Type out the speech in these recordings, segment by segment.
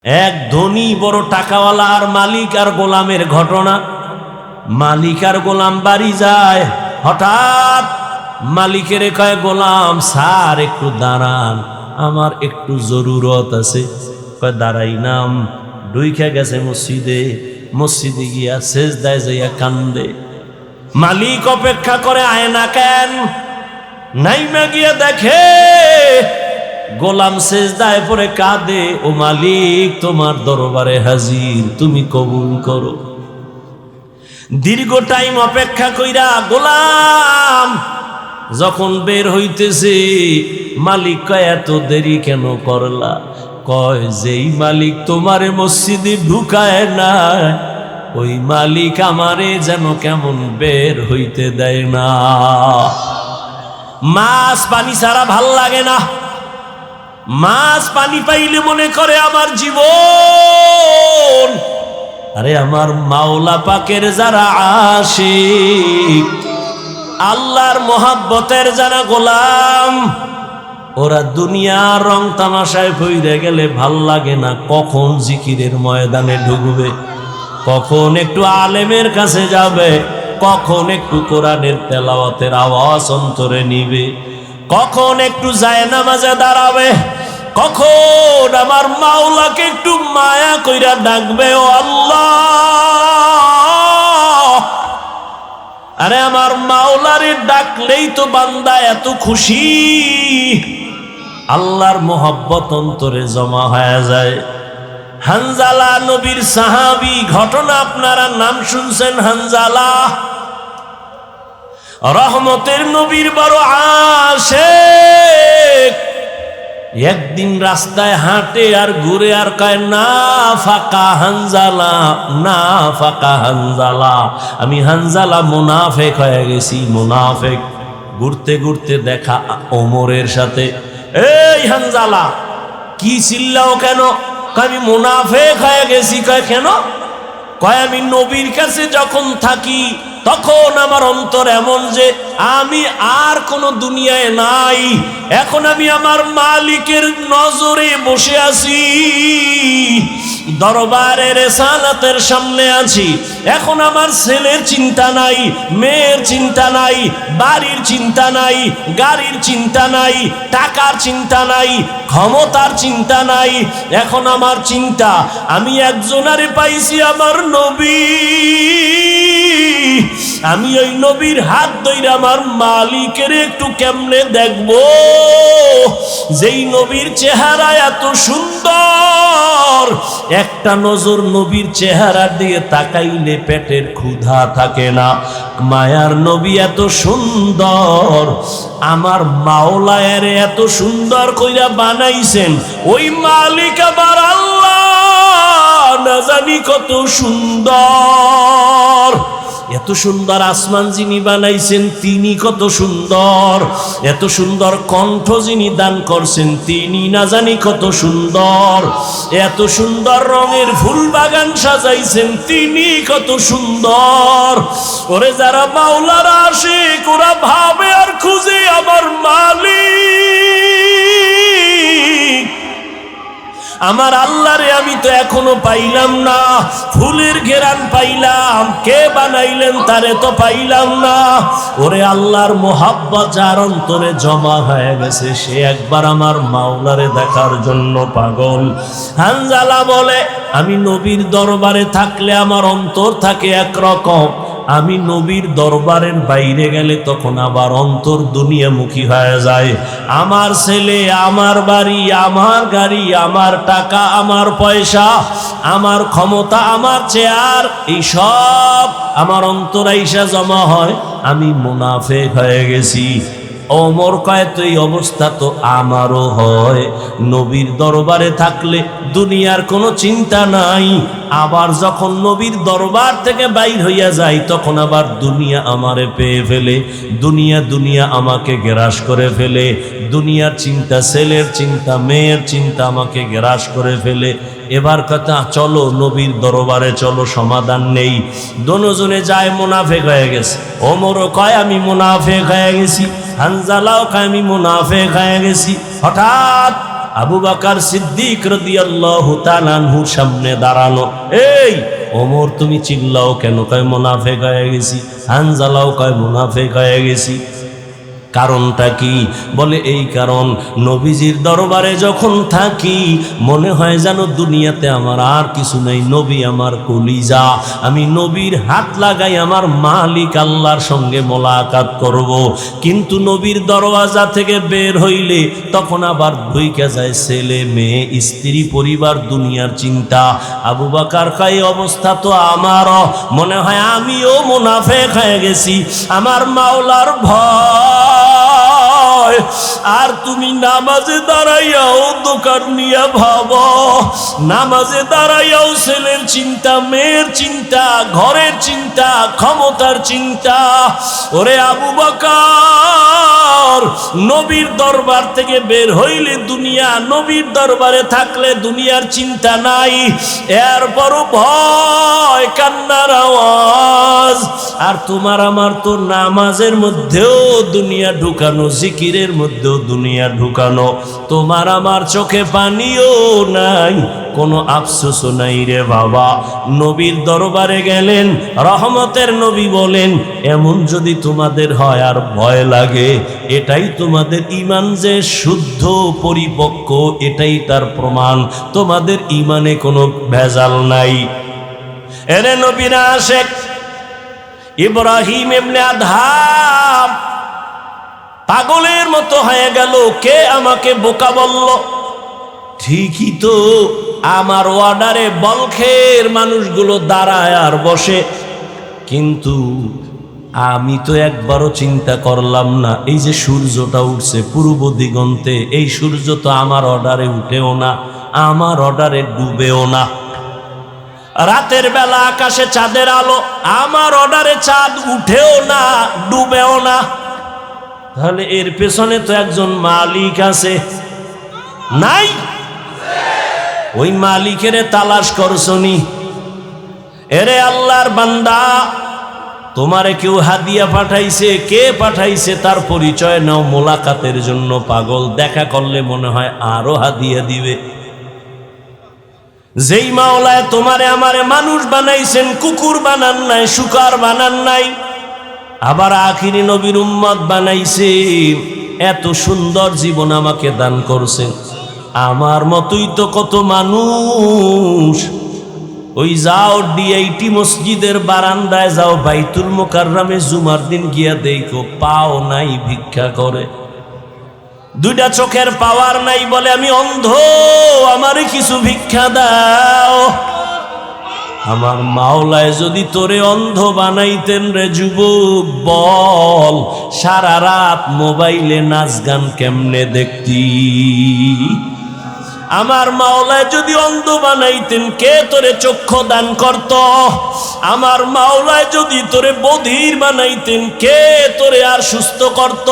এক ধনী বড় টাকাওয়ালা আর মালিক আর গোলামের ঘটনা। মালিক আর গোলাম বাড়ি যায়, হঠাৎ মালিকের কয়, গোলাম স্যার একটু দাঁড়ান, আমার একটু জরুরত আছে। কয় দাঁড়াই নাম। ডুইখা গেছে মসজিদে, মসজিদে গিয়া সেজদায় যাইয়া কান্দে। মালিক অপেক্ষা করে, আয় না কেন? নাইমা গিয়া দেখে গোলাম সেজদায় পড়ে কাঁদে, ও মালিক তোমার দরবারে হাজির, তুমি কবুল করো। দীর্ঘ টাইম অপেক্ষা কইরা গোলাম যখন বের হইতেছে, মালিক কয় এত দেরি কেন করলা? কয় যেই মালিক তোমারে মসজিদে ঢুকায় না, ওই মালিক আমারে যেন কেমন বের হইতে দেয় না। মাছ পানি ছাড়া ভাল লাগে না। মাছ পানি পাইলে মনে করে আমার জীবন। আরে আমার মাওলা পাকের যারা আশিক, আল্লাহর মোহাব্বতের যারা গোলাম, ওরা দুনিয়ার রং তামাশায় ফইরে গেলে ভাল লাগে না। কখন জিকিরের ময়দানে ঢুকবে, কখন একটু আলেমের কাছে যাবে, কখন একটু কোরআনের তেলাওয়াতের আওয়াজ অন্তরে নিবে, কখন একটু জায়নামাজে দাঁড়াবে, কখন আমার মাওলাকে একটু মায়া কইরা ডাকবে, ও আল্লাহ। আরে আমার মাওলারে ডাকলেই তো বান্দা এত খুশি, আল্লাহর মোহাব্বত অন্তরে জমা হয়ে যায়। হানজালা নবীর সাহাবী, ঘটনা আপনারা নাম শুনছেন। হানজালা রহমতের নবীর বড় আশিক। একদিন রাস্তায় হাঁটে আর ঘুরে আর কয়, না ফাকা হানজালা, না ফাকা হানজালা, আমি হানজালা মুনাফেক হয়ে গেছি, মুনাফেক। ঘুরতে ঘুরতে দেখা ওমরের সাথে। এই হানজালা, কি চিল্লাও কেন? আমি মুনাফেক হয়ে গেছি। কয় কেন? কয় আমি নবীর কাছে যখন থাকি তখন আমার অন্তর এমন যে আমি আর কোন দুনিয়ায় নাই, এখন আমি আমার মালিকের নজরে বসে আছি, দরবারের রিসালাতের সামনে আছি। এখন আমার ছেলের চিন্তা নাই, মেয়ের চিন্তা নাই, বাড়ির চিন্তা নাই, গাড়ির চিন্তা নাই, টাকার চিন্তা নাই, ক্ষমতার চিন্তা নাই। এখন আমার চিন্তা, আমি একজনারে পাইছি, আমার নবী। আমি ওই নবীর হাত ধরে আমার মালিকের একটু কেমনে দেখবো, যেই নবীর চেহারা এত সুন্দর, একটা নজর নবীর চেহারার দিকে তাকাইলে পেটের ক্ষুধা থাকে না। মায়ার নবী এত সুন্দর, আমার মাওলায়ের এত সুন্দর কইরা বানাইছেন, ওই মালিক আমার আল্লাহ না জানি কত সুন্দর। এত সুন্দর আসমান যিনি বানাইছেন তিনি কত সুন্দর, এত সুন্দর কণ্ঠ যিনি দান করছেন তিনি না জানি কত সুন্দর, এত সুন্দর রঙের ফুল বাগান সাজাইছেন তিনি কত সুন্দর। ওরে যারা মাওলার আশিক, ওরা ভাবে আর খুঁজে আমার মালিক, আমার আল্লাহরে আমি তো এখনো পাইলাম না। ফুলের ঘেরান পাইলাম, কে বানাইলেন তারে তো পাইলাম না। ওরে আল্লাহর মোহাব্বত যার অন্তরে জমা হয়ে গেছে, সে একবার আমার মাওলারে দেখার জন্য পাগল। হানজালা বলে, আমি নবীর দরবারে থাকলে আমার অন্তর থাকে একরকম, আমি নবীর দরবারের বাইরে গেলে তখন আবার অন্তর দুনিয়ামুখী হয়ে যায়। আমার ছেলে, আমার বাড়ি, আমার গাড়ি, আমার টাকা, আমার পয়সা, আমার ক্ষমতা, আমার চেয়ার, এই সব আমার অন্তর আইসা জমা হয়, আমি মুনাফেক হয়ে গেছি। ওমর কয়, তো এই অবস্থা তো আমারও হয়। নবীর দরবারে থাকলে দুনিয়ার কোনো চিন্তা নাই, আবার যখন নবীর দরবার থেকে বাইর হইয়া যায় তখন আবার দুনিয়া আমারে পেয়ে ফেলে, দুনিয়া দুনিয়া আমাকে গ্রাস করে ফেলে, দুনিয়ার চিন্তা, ছেলের চিন্তা, মেয়ের চিন্তা আমাকে গ্রাস করে ফেলে। এবার কথা, চলো নবীর দরবারে চলো, সমাধান নেই। দোনোজনে যায়, মুনাফেক হয়ে গেছে। ওমরও কয় আমি মুনাফেক হয়ে গেছি, হানজালাও কয় আমি মুনাফেক হয়ে গেছি। হঠাৎ আবু বকর সিদ্দিক রাদিয়াল্লাহু তাআলা আনহুর সামনে দাঁড়ানো। এই ওমর তুমি চিল্লাও কেন? কয় মুনাফিক হয়ে গেছি। হানজালাও কয় মুনাফিক হয়ে গেছি। কারণটা কি? বলে এই কারণ, নবীজির দরবারে যখন থাকি মনে হয় যেন দুনিয়াতে আমার আর কিছু নেই, নবী আমার কলিজা। আমি নবীর হাত লাগাই আমার মালিক আল্লাহর সঙ্গে মোলাকাত করব। কিন্তু নবীর দরওয়াজা থেকে বের হইলে তখন আবার ঢুইকা যায় ছেলে মেয়ে স্ত্রী পরিবার দুনিয়ার চিন্তা। আবু বকর কয় অবস্থা তো আমারও, মনে হয় আমিও মুনাফিক হয়ে গেছি। আমার মাওলার ভয়। আর তুমি নামাজে দাঁড়াইয়াও দোকান নিয়ে ভাবো, নামাজে দাঁড়াইয়াও ছেলের চিন্তা, মেয়ের চিন্তা, ঘরের চিন্তা, ক্ষমতার চিন্তা। ওরে আবু বকর, নবীর দরবার থেকে বের হইলে দুনিয়া, নবীর দরবারে থাকলে দুনিয়ার চিন্তা নাই, এরপরও ভয়, কান্নার আওয়াজ। আর তোমার আমার তো নামাজের মধ্যেও দুনিয়া ঢুকানো, জিকিরের মধ্যেও দুনিয়া ঢুকানো। তোমার আমার চোখে পানিও নাই, কোনো আফসোসও নাই রে বাবা। নবীর দরবারে গেলেন, রহমতের নবী বলেন এমন যদি তোমাদের হয় আর ভয় লাগে, এটাই তোমাদের ঈমান যে শুদ্ধ পরিপক্ক, এটাই তার প্রমাণ। তোমাদের ঈমানে কোনো ভেজাল নাই। এরে নবীর আশিক ইব্রাহিম ইবনে আদহাম পাগলের মতো হয়ে গেল। কে আমাকে বোকা বলল? ঠিকই তো, আমার অর্ডারে বলখের মানুষগুলো দাঁড়ায় আর বসে, কিন্তু আমি তো একবারও চিন্তা করলাম না এই যে সূর্যটা উঠছে পূর্ব দিগন্তে, এই সূর্য তো আমার অর্ডারে উঠেও না, আমার অর্ডারে ডুবেও না। রাতের বেলা আকাশে চাঁদের আলো, আমার অর্ডারে চাঁদ উঠেও না, ডুবেও না। তাহলে এর পেছনে তো একজন মালিক আছে, নাই? ওই মালিকের তালাশ করছনি? এরে আল্লাহর বান্দা, তোমারে কেউ হাদিয়া পাঠাইছে, কে পাঠাইছে তার পরিচয় নাও। মোলাকাতের জন্য পাগল, দেখা করলে মনে হয় আরো হাদিয়া দিবে। যেই মাওলায় তোমারে আমারে মানুষ বানাইছেন, কুকুর বানান নাই, শুকার বানান নাই, আবার আখিরি নবীর উম্মত বানাইছে, এত সুন্দর জীবন আমাকে দান করছেন। আমার মতোই তো কত মানুষ, ওই যাও ডিআইটি মসজিদের বারান্দায় যাও, বাইতুল মুকাররমে জুমার দিন গিয়া দেখো, পাও নাই, ভিক্ষা করে। দুইটা চোখের পাওয়ার নাই, বলে আমি অন্ধ, আমারে কিছু ভিক্ষা দাও। আমার মাওলায় যদি তোরে অন্ধ বানাইতেন রে যুবক, বল সারা রাত মোবাইলে নাচ গান কেমনে দেখতি? আমার মাওলায় যদি অন্ধ বানাইতেন, কে তোরে চক্ষু দান করত? আমার মাওলায় যদি তোরে বধির বানাইতেন, কে তোরে আর সুস্থ করত?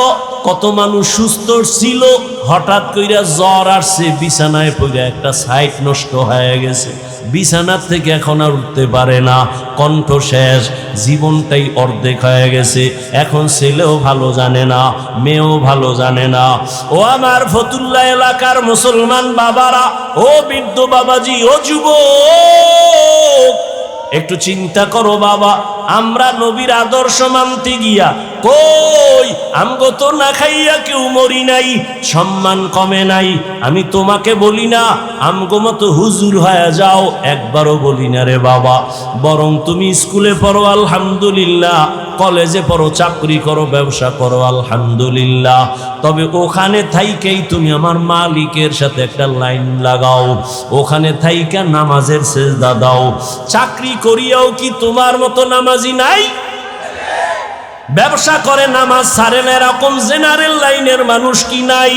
কত মানুষ সুস্থ ছিল, হঠাৎ কইরা জ্বর আসছে, বিছানায় পড়ে একটা সাইট নষ্ট হয়ে গেছে, বিছানার থেকে এখন আর উঠতে পারে না, কণ্ঠ শেষ, জীবনটাই অর্ধেক হয়ে গেছে। এখন ছেলেও ভালো জানে না, মেয়েও ভালো জানে না। ও আমার ফতুল্লাহ এলাকার মুসলমান বাবারা, ও বৃদ্ধ বাবাজি, ও যুবক, একটু চিন্তা করো বাবা। আমরা নবীর আদর্শ মানতে গিয়া কই আমগো তো না খাইয়া কেউ মরি নাই, সম্মান কমে নাই। আমি তোমাকে বলি না আমগো মতো হুজুর হয়ে যাও, একবারও বলি না রে বাবা। বরং তুমি স্কুলে পড়ো আলহামদুলিল্লাহ, কলেজে পড়ো, চাকরি করো, ব্যবসা করো আলহামদুলিল্লাহ, তবে ওখানে থাইকেই তুমি আমার মালিকের সাথে একটা লাইন লাগাও, ওখানে থাইকা নামাজের সেজদা দাও। চাকরি করিয়াও কি তোমার মতো নামাজি নাই? ব্যবসা করে নামাজ ছাড়ে না এরকম জেনারেল লাইনের মানুষ কি নাই?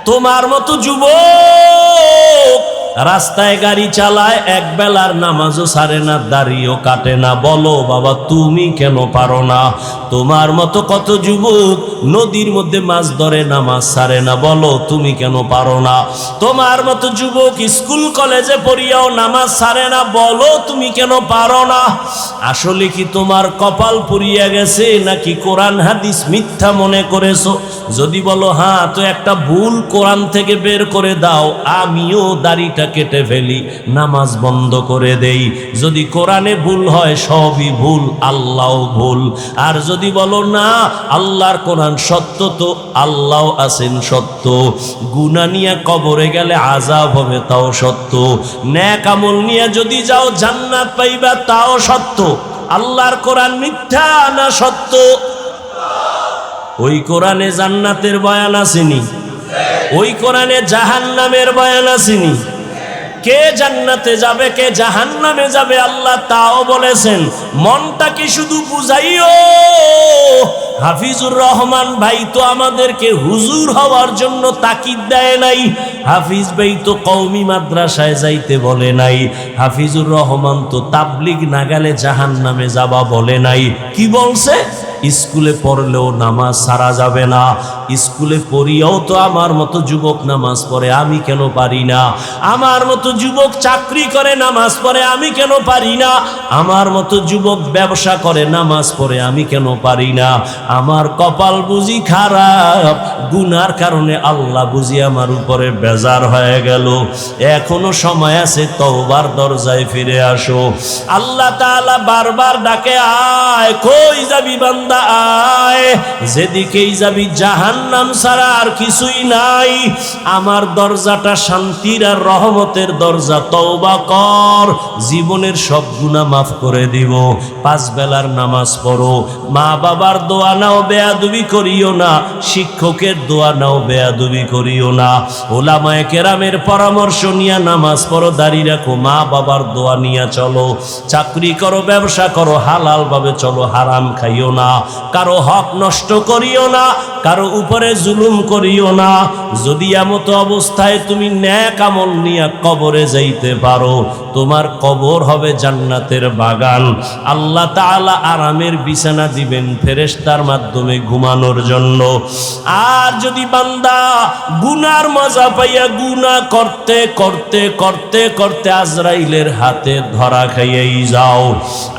তোমার মতো যুবক রাস্তায় গাড়ি চালায়, এক বেলার নামাজও ছাড়ে না, দাড়িও কাটে না। বলো বাবা তুমি কেন পারো না? তোমার মতো কত যুবক নদীর মধ্যে মাছ ধরে, নামাজ ছাড়ে না। বলো তুমি কেন পারো না? তোমার মতো যুবক স্কুল কলেজে পড়িয়াও নামাজ ছাড়ে না। বলো তুমি কেন পারো না? আসলে কি তোমার কপাল পুড়িয়া গেছে, নাকি কোরআন হাদিস মিথ্যা মনে করেছো? যদি বলো হ্যাঁ, তো একটা ভুল কোরআন থেকে বের করে দাও, আমিও দাড়িটা কেটে ফেলি, নামাজ বন্ধ করে দেই। যদি কোরআনে ভুল হয় সবই ভুল, আল্লাহও ভুল। আর যদি বলো না আল্লাহর কোরআন সত্য, তো আল্লাহ আছেন সত্য। গুনাহ নিয়ে কবরে গেলে আযাব হবে, তাও সত্য। নেক আমল নিয়ে যদি যাও জান্নাত পাইবা, তাও সত্য। আল্লাহর কোরআন মিথ্যা না সত্য? ওই কোরআনে জান্নাতের বয়ান আসেনি, ওই কোরআনে জাহান্নামের বয়ান আসেনি। কে জান্নাতে যাবে, কে জাহান্নামে যাবে আল্লাহ তাও বলেছেন। মনটাকে শুধু বুঝাইও। হাফিজুর রহমান ভাই তো আমাদেরকে হুজুর হওয়ার জন্য তাকিদ দেয় নাই। হাফিজ ভাই তো কওমি মাদ্রাসায় যাইতে বলে নাই। হাফিজুর রহমান তো তাবলিগ না গেলে জাহান্নামে যাবা বলে নাই। কি বলছে? স্কুলে পড়লেও নামাজ ছাড়া যাবে না। স্কুলে পড়িয়াও তো আমার মতো যুবক নামাজ পড়ে, আমি কেন পারি না? আমার মতো যুবক চাকরি করে, নামাজ পড়ে, আমি কেন পারি না? আমার মতো যুবক ব্যবসা করে, নামাজ পড়ে, আমি কেন পারি না? আমার কপাল বুঝি খারাপ, গুনার কারণে আল্লাহ বুঝি আমার উপরে বেজার হয়ে গেল। এখনো সময় আছে, তওবার দরজায় ফিরে আসো। আল্লাহ তাআলা বারবার ডাকে, আয়, কই যাবি বান্দা, আয়। যেদিকেই যাবি জাহান্নাম ছাড়া আর কিছুই নাই। আমার দরজাটা শান্তির আর রহমতের দরজা, তওবা কর, জীবনের সব গুনাহ মাফ করে দিব। 5 বেলার নামাজ পড়ো, মা বাবার দোয়া নাও, বেয়াদবি করিও না। শিক্ষকের দোয়া নাও, বেয়াদবি করিও না। ওলামায়ে কেরামের পরামর্শ নিয়ে নামাজ পড়ো, দাড়ি রাখো, মা বাবার দোয়া নিয়ে চলো। চাকরি করো, ব্যবসা করো, হালাল ভাবে চলো, হারাম খাইও না। কারো হক নষ্ট করিও না, কারো উপরে জুলুম করিও না। যদি এমত অবস্থায় তুমি নেক আমল নিয়ে কবরে যাইতে পারো, তোমার কবর হবে জান্নাতের বাগান। আল্লাহ তাআলা আরামের বিছানা দিবেন ফেরেশতার মাধ্যমে ঘুমানোর জন্য। আর যদি বান্দা গুনার মজা পাইয়া গুনাহ করতে করতে করতে করতে আজরাইলের হাতে ধরা খাইয়াই যাও,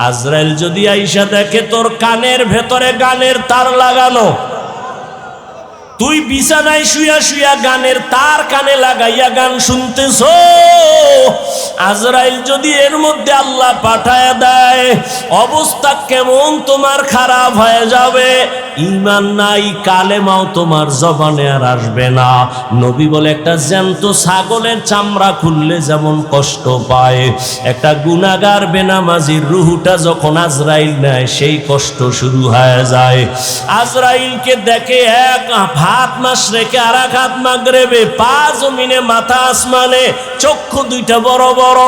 আজরাইল যদি আইসা দেখে তোর কানের ভেতরে গানের তার লাগানো, তুই বিছানায় শুয়া শুয়া গানের তার কানে লাগাইয়া গান শুনতেছ, আজরাইল যদি এর মধ্যে আল্লাহ পাঠায় দেয়, অবস্থা কেমন তোমার খারাপ হয়ে যাবে। ঈমান নাই, কালেমাও তোমার জবানে আর আসবে না। নবী বলে, একটা জ্যান্ত ছাগলের চামড়া খুললে যেমন কষ্ট পায়, একটা গুনাহগার বেনামাজির রুহুটা যখন আজরাইল নেয়, সেই কষ্ট শুরু হয়ে যায়। আজরাইলকে দেখে এক হাত মাশরিকে আর এক হাত মাগরিবে, পা জমিনে মাথা আসমানে, চক্ষু দুইটা বড় বড়।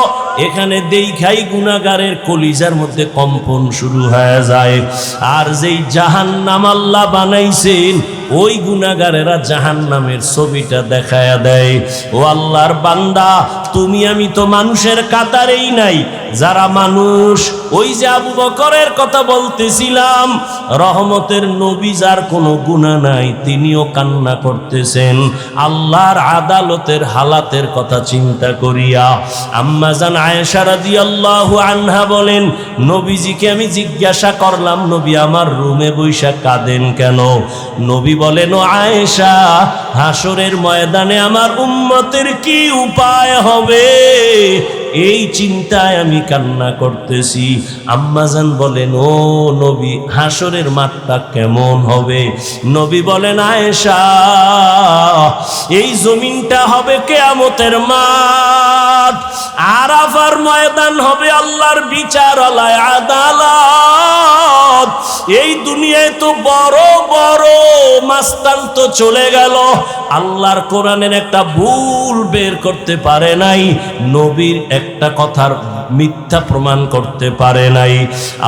এখানে দেখাই গুনাহগারের কলিজার মধ্যে কম্পন শুরু হয়ে যায়। আর যেই জাহান্নাম আল্লাহ বানাইছেন, ওই গুনাহগারেরা জাহান্নামের ছবিটা দেখায়া দেয়। ও আল্লাহর বান্দা, তুমি আমি তো মানুষের কাতারেই নাই। যারা মানুষ, ওই যে আবু বকরের কথা বলতেছিলাম, রহমতের নবী, যার কোনো গুনাহ নাই, তিনিও কান্না করতেছেন আল্লাহর আদালতের হালাতের কথা চিন্তা করিয়া। আম্মা জান আয়েশা রাদিয়াল্লাহু আনহা বলেন, নবীজিকে আমি জিজ্ঞাসা করলাম, নবী আমার রুমে বৈশা কাঁদেন কেন? নবী বলেন, ও আয়েশা, হাসরের ময়দানে আমার উম্মতের কি উপায় হবে, এই চিন্তায় আমি কান্না করতেছি। আম্মাজান বলেন, ও নবী, হাসরের মাঠটা কেমন হবে? নবী বলেন, আয়েশা, এই জমিনটা হবে কিয়ামতের মাঠ, আরাফার ময়দান হবে আল্লাহর বিচারালয়, আদালত। এই দুনিয়ায় তো বড় বড় মাস্তান তো চলে গেল, আল্লাহর কোরআনের একটা ভুল বের করতে পারে নাই, নবীর একটা কথার মিথ্যা প্রমাণ করতে পারে নাই।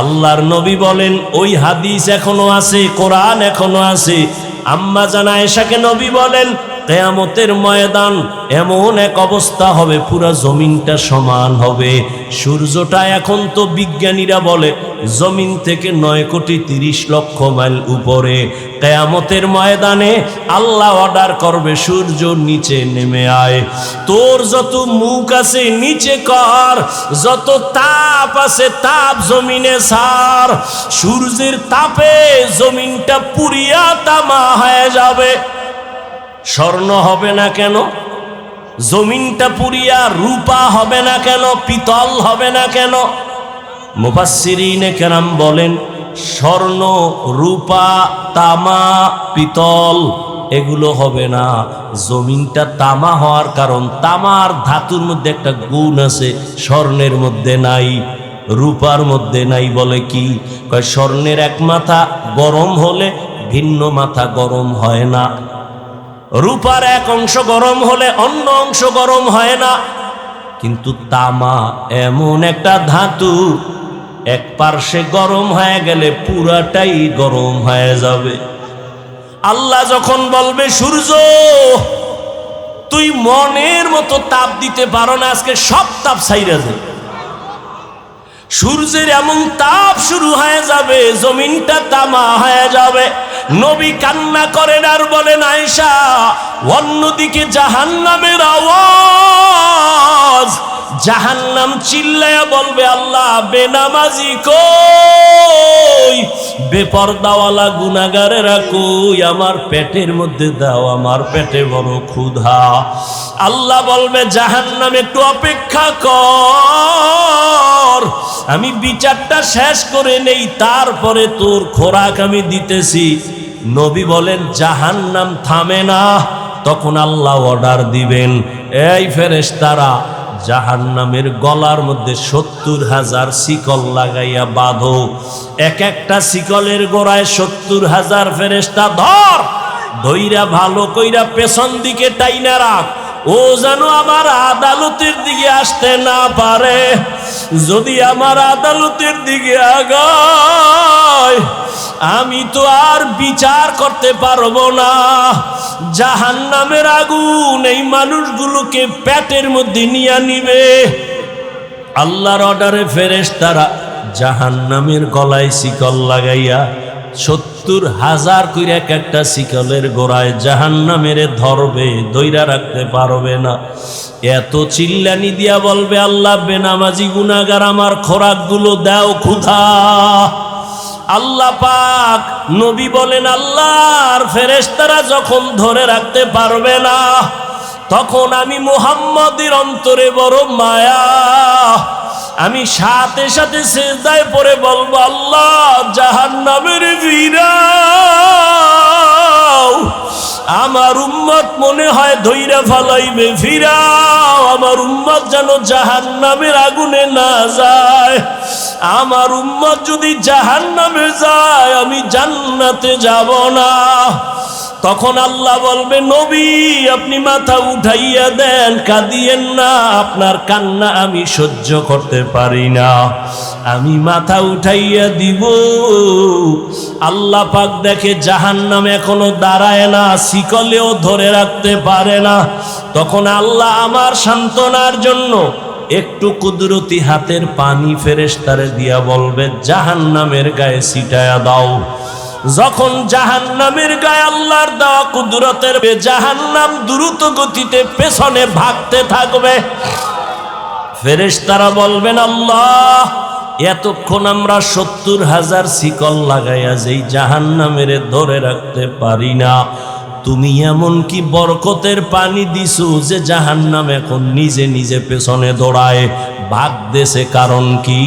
আল্লাহর নবী বলেন, ওই হাদিস এখনো আছে, কোরআন এখনো আছে। আম্মা জান আয়েশাকে নবী বলেন, কিয়ামতের ময়দান এমন এক অবস্থা হবে, পুরা জমিনটা সমান হবে। সূর্যটা এখন তো বিজ্ঞানীরা বলে জমিন থেকে 9,30,00,000 মাইল উপরে। কিয়ামতের ময়দানে আল্লাহ অর্ডার করবে, সূর্য নিচে নেমে আয়, তোর যত মুখ আছে নিচে কর, যত তাপ আছে তাপ জমিনে ছাড়। সূর্যের তাপে জমিনটা পুরিয়া তামা হয়ে যাবে। স্বর্ণ হবে না কেন? জমিনটা পুরিয়া রূপা হবে না কেন? পিতল হবে না কেন? মুফাসসিরিনে কেরাম বলেন, স্বর্ণ, রূপা, তামা, পিতল এগুলো হবে না। জমিনটা তামা হওয়ার কারণ, তামার ধাতুর মধ্যে একটা গুণ আছে, স্বর্ণের মধ্যে নাই, রূপার মধ্যে নাই। বলে কি? কয় স্বর্ণের এক মাথা গরম হলে ভিন্ন মাথা গরম হয় না, রূপার এক অংশ গরম হলে অন্য অংশ গরম হয় না। কিন্তু তামা এমন একটা ধাতু, এক পার্শ্বে গরম হয়ে গেলে পুরাটাই গরম হয়ে যাবে। আল্লাহ যখন বলবে সূর্য তুই মনের মতো তাপ দিতে পারো না, আজকে সব তাপ ছাইরা যায়, সূর্যের এমন তাপ শুরু হয়ে যাবে, জমিনটা তামা হয়ে যাবে। নবী কান্না করেন আর বলেন, আয়েশা অন্যদিকে জাহান্নামের আওয়াজ, জাহান্নাম চিল্লায়া বলবে, আল্লাহ বেনামাজি কই, বেপরদাওয়ালা গুনাহগারেরা কই, আমার পেটের মধ্যে দাও, আমার পেটে বড় ক্ষুধা। আল্লাহ বলবে, জাহান্নাম একটু অপেক্ষা কর, আমি বিচারটা শেষ করে নেই, তারপরে তোর খোরাক আমি দিতেছি। নবী বলেন, জাহান্নাম থামে না। তখন আল্লাহ অর্ডার দিবেন, এই ফেরেশতারা জাহান্নামের গলার মধ্যে 70,000 শিকল লাগাইয়া বাঁধো, এক একটা শিকলের গোড়ায় 70,000 ফেরেশতা ধর, ধইরা ভালো কইরা পেছন দিকে টাইনা রাখ, ও যেন আমার আদালতের দিকে আসতে না পারে। যদি আমার আদালতের দিকে আগায় আমি তো আর বিচার করতে পারবো না। জাহান্নামের আগুন এই মানুষগুলোকে পেটের মধ্যে নিয়ে নিবে। আল্লাহর অর্ডারে ফেরেশতারা জাহান্নামের গলায় শিকল লাগাইয়া 70,000 কইরা এক একটা শিকলের গোড়ায় জাহান্নামের ধরবে, ধইরা রাখতে পারবে না। এত চিল্লানি দিয়া বলবে, আল্লাহ বেনামাজি গুনাহগার আমার খোরাকগুলো দাও ক্ষুধা। আল্লাহ পাক নবী বলেন, আল্লাহর ফেরেশতারা যখন ধরে রাখতে পারবে না, তখন আমি মুহাম্মদের অন্তরে বড় মায়া, আমি সাথে সাথে সিজদায় পড়ে বলবো, আল্লাহ জাহান্নামের ফিরাও, আমার উম্মত মনে হয় ধইরা ফালাইবে, ফিরাও, আমার উম্মত যেন জাহান্নামের আগুনে না যায়। আমার উম্মত যদি জাহান্নামে যায় আমি জান্নাতে যাব না। তখন আল্লাহ বলবে, নবী আপনি মাথা উঠাইয়া দেন, কাঁদিয়েন না, আপনার কান্না আমি সহ্য করতে পারি না। আমি মাথা উঠাইয়া দিব। আল্লাহ পাক দেখে জাহান্নাম এখনো দাঁড়ায় না, শিকলেও ধরে রাখতে পারে না। তখন আল্লাহ আমার সান্ত্বনার জন্য একটু কুদরতি হাতের পানি ফেরেশতারে দিয়া বলবে, জাহান্নামের গায়ে ছিটায়া দাও। যখন জাহান্নামের গায়ে আল্লাহর দেওয়া কুদরতের জাহান্নাম দ্রুত গতিতে পেছনে ভাগতে থাকবে, ফেরেশতারা বলবেন, আল্লাহ এতক্ষণ আমরা 70,000 শিকল লাগাইয়া যেই জাহান্নামের ধরে রাখতে পারি না, তুমি এমন কি বরকতের পানি দিছো যে জাহান্নাম এখন নিজে নিজে পেছনে দৌড়ায় ভাগতেছে? কারণ কি?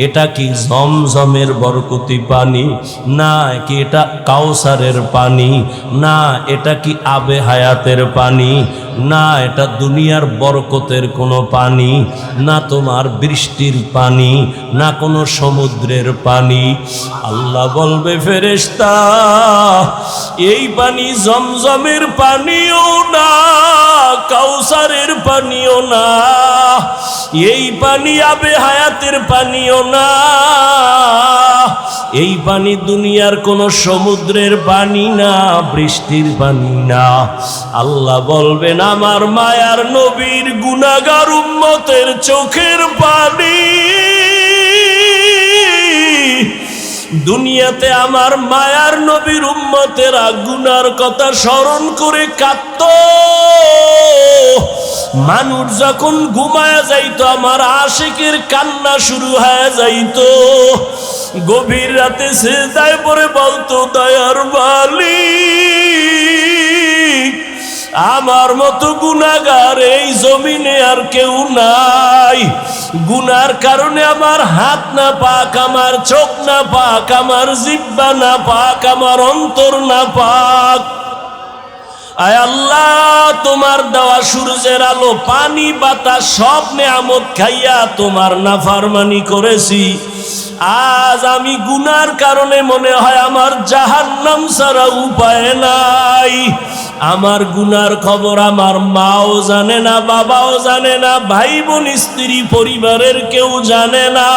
এটা কি জমজমের বরকতি পানি? না কি এটা কাউসারের পানি? না এটা কি আবে হায়াতের পানি? না এটা দুনিয়ার বরকতের কোনো পানি? না তোমার বৃষ্টির পানি? না কোনো সমুদ্রের পানি? আল্লাহ বলবে, ফেরেশতা এই পানি জমজমের পানিও না, কাউসারের পানিও না, এই পানি আবে হায়াতের পানিও না, এই পানি দুনিয়ার কোন সমুদ্রের পানি না, বৃষ্টির পানি না। আল্লাহ বলবেন আমার মায়ার নবীর গুনাহগার উম্মতের চোখের পানি। দুনিয়াতে আমার মায়ার নবীর উম্মতেরা গুনার কথা স্মরণ করে কাঁদত। মানুষ যখন ঘুমায়া যাইতো আমার আশিকের কান্না শুরু হয়ে যাইতো। গভীর রাতে সিজদায় পড়ে বলতো দয়ার মালিক, আমার মতো গুনাহগার এই জমিনে আর কেউ নাই। গুনার কারণে আমার হাত না পাক, আমার চোখ না পাক, আমার জিহ্বা না পাক, আমার অন্তর না পাক। আয় আল্লাহ, তোমার দেওয়া সূর্যের আলো, পানি, বাতাস সব নেয়ামত খাইয়া তোমার নাফরমানি করেছি। আজ আমি গুনার কারণে মনে হয় আমার জাহান্নাম ছাড়া উপায় নাই। আমার গুনার খবর আমার মাও জানে না, বাবাও জানে না, ভাই বোন স্ত্রী পরিবারের কেউ জানে না।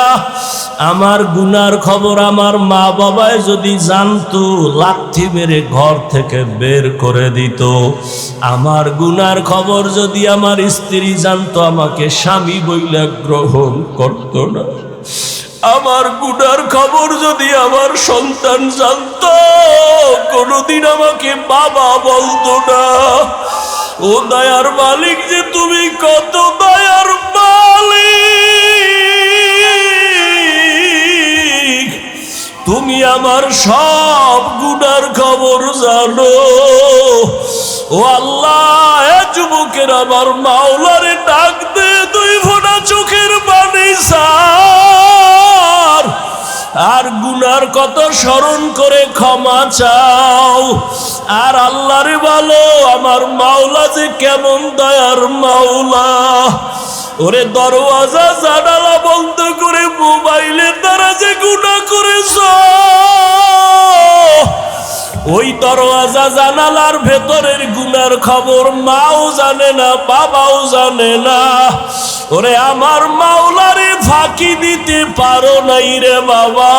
আমার গুনার খবর আমার মা বাবায় যদি জানতো লাথি মেরে ঘর থেকে বের করে দিত। আমার গুনার খবর যদি আমার স্ত্রী জানতো আমাকে স্বামী বইলা গ্রহণ করত না। আমার গুনার খবর যদি আমার সন্তান জানতো কোনদিন আমাকে বাবা বলতো না। ও দয়ার মালিক যে তুমি কত দয়ার মালিক, তুমি আমার সব গুনার খবর জানো। ও আল্লাহ, এ যুবকের আমার মাওলারে ডাক দে, দুই ফোঁটা চোখের পানি ছাড়, আর গুনার কত স্মরণ করে ক্ষমা চাও। আর আল্লাহরে বলো আমার মাওলা যে কেমন দয়ার মাওলা। ওরে দরওয়াজা জানালা বন্ধ করে মোবাইলের দ্বারা যে গুনাহ করেছ, ওই দরওয়াজা জানালার ভেতরের গুনার খবর মাও জানে না, বাবাও জানে না। ওরে আমার মাওলারে ফাঁকি দিতে পারো নাই রে বাবা।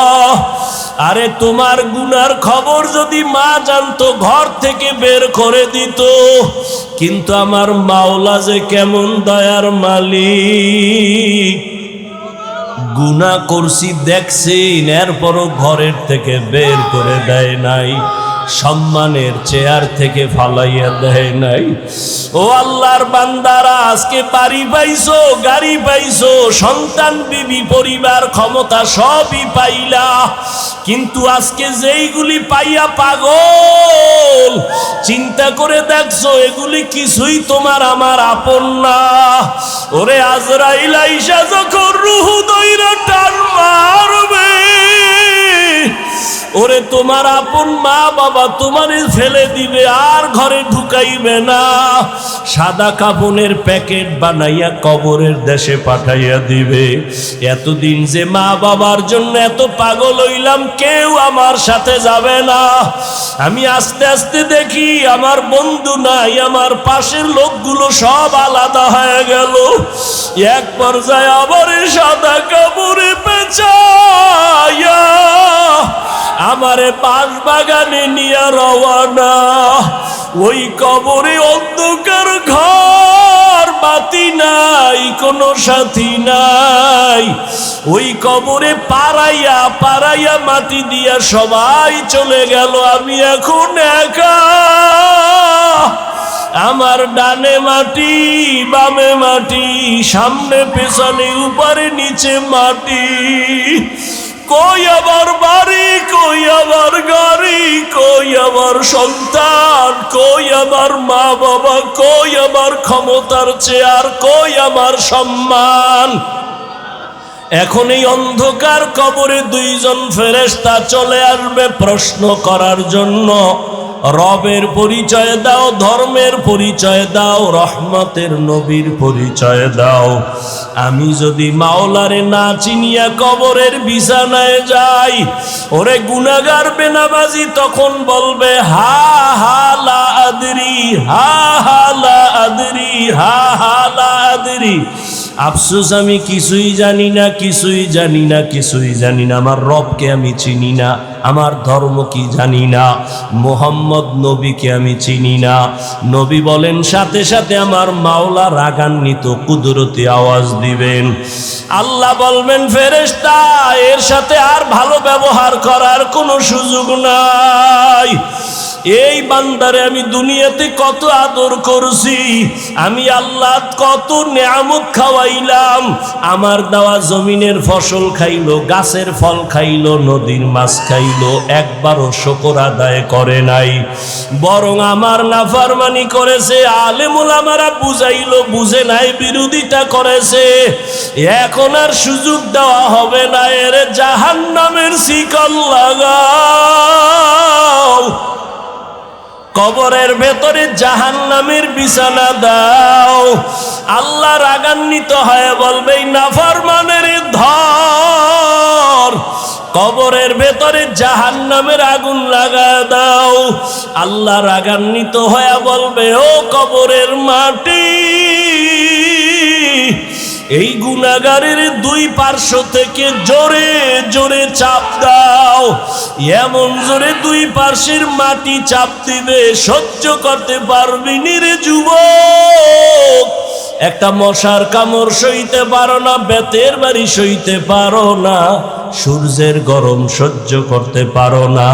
আরে তোমার গুনার খবর যদি মা জানতো ঘর থেকে বের করে দিত। কিন্তু আমার মাওলা যে কেমন দয়ার মালিক, গুনাহ করছি দেখছেন, এরপরও ঘরের থেকে বের করে দেয় নাই, সম্মানের চেয়ার থেকে ফালাইয়া দেয় নাই। ও আল্লাহর বান্দারা, আজকে বাড়ি পাইছো, গাড়ি পাইছো, সন্তান, বিবি, পরিবার, ক্ষমতা সবই পাইলা, কিন্তু আজকে যেইগুলি পাইয়া পাগল, চিন্তা করে দেখছো এগুলি কিছুই তোমার আমার আপন না। ওরে আজরাইল আইসা যখন রূহ দইরা টান মারবে, ওরে তোমার আপন মা বাবা তোমারে ফেলে দিবে, আর ঘরে ঢুকাইবে না। সাদা কাপড়ের প্যাকেট বানাইয়া কবরের দেশে পাঠাইয়া দিবে। এতদিন যে মা বাবার জন্য এত পাগল হইলাম, কেউ আমার সাথে যাবে না। আমি আস্তে আস্তে দেখি আমার বন্ধু নাই, আমার পাশের লোকগুলো সব আলাদা হয়ে গেল। এক পর্যায়ে আবার সাদা কাপড়ে পেঁচাইয়া আমারে বাঁশ বাগানে নিয়ে রওয়ানা। ওই কবরে অন্ধকার ঘর, বাতি নাই, কোনো সাথী নাই। ওই কবরে পাড়াইয়া পাড়াইয়া মাটি দিয়া সবাই চলে গেল, আমি এখন একা। আমার ডানে মাটি, বামে মাটি, সামনে পেছনে উপরে নিচে মাটি। কই আমার বাড়ি, কই আমার গাড়ি, কই আমার সন্তান, কই আমার মা বাবা, কই আমার ক্ষমতার চেয়ার, কই আমার সম্মান। এখন এই অন্ধকার কবরে দুইজন ফেরেশতা চলে আসবে প্রশ্ন করার জন্য। রবের পরিচয় দাও, ধর্মের পরিচয় দাও, রহমতের নবীর পরিচয় দাও। আমি যদি মাওলারে না চিনিয়া কবরের বিছানায় যাই, ওরে গুনাহগার বেনামাজি তখন বলবে হা হা লা আদরি, হা হা লা আদরি, হা হা লা আদরি। আফসোস আমি কিছুই জানি না, কিছুই জানি না, কিছুই জানি না। আমার রবকে আমি চিনি না, আমার ধর্ম কি জানি না, মোহাম্মদ নবীকে আমি চিনি না। নবী বলেন সাথে সাথে আমার মাওলা রাগান্বিত কুদরতি আওয়াজ দিবেন। আল্লাহ বলবেন ফেরেশতা এর সাথে আর ভালো ব্যবহার করার কোনো সুযোগ নাই। এই বান্দারে আমি দুনিয়াতে কত আদর করছি, আমি আল্লাহ কত নিয়ামত খাওয়াইলাম। আমার দেওয়া জমিনের ফসল খাইলো, গাছের ফল খাইলো, নদীর মাছ খাইলো, একবারও শুকর আদায় করে নাই, বরং আমার নাফরমানি করেছে। আলেম ওলামারা বুঝাইলো, বুঝে নাই, বিরোধিতা করেছে। এখন আর সুযোগ দেওয়া হবে না, এর জাহান্নামের শিকল লাগাও, কবরের ভেতরে জাহান্নামের বিছানা দাও। আল্লাহ রাগান্বিত হয়ে বলবে নাফরমানের ধর, কবরের ভেতরে জাহান্নামের আগুন লাগা দাও। আল্লাহ রাগান্বিত হয়ে বলবে ও কবরের মাটি, এই গুনাহগারের দুই পার্শ্ব থেকে জোরে জোরে চাপ দাও। এমন জোরে দুই পার্শ্বের মাটি চাপ দিবে, সহ্য করতে পারবি নি রে যুবক। একটা মশার কামড় সইতে পারো না, বেতের বাড়ি সইতে পারো না, সূর্যের গরম সহ্য করতে পারো না।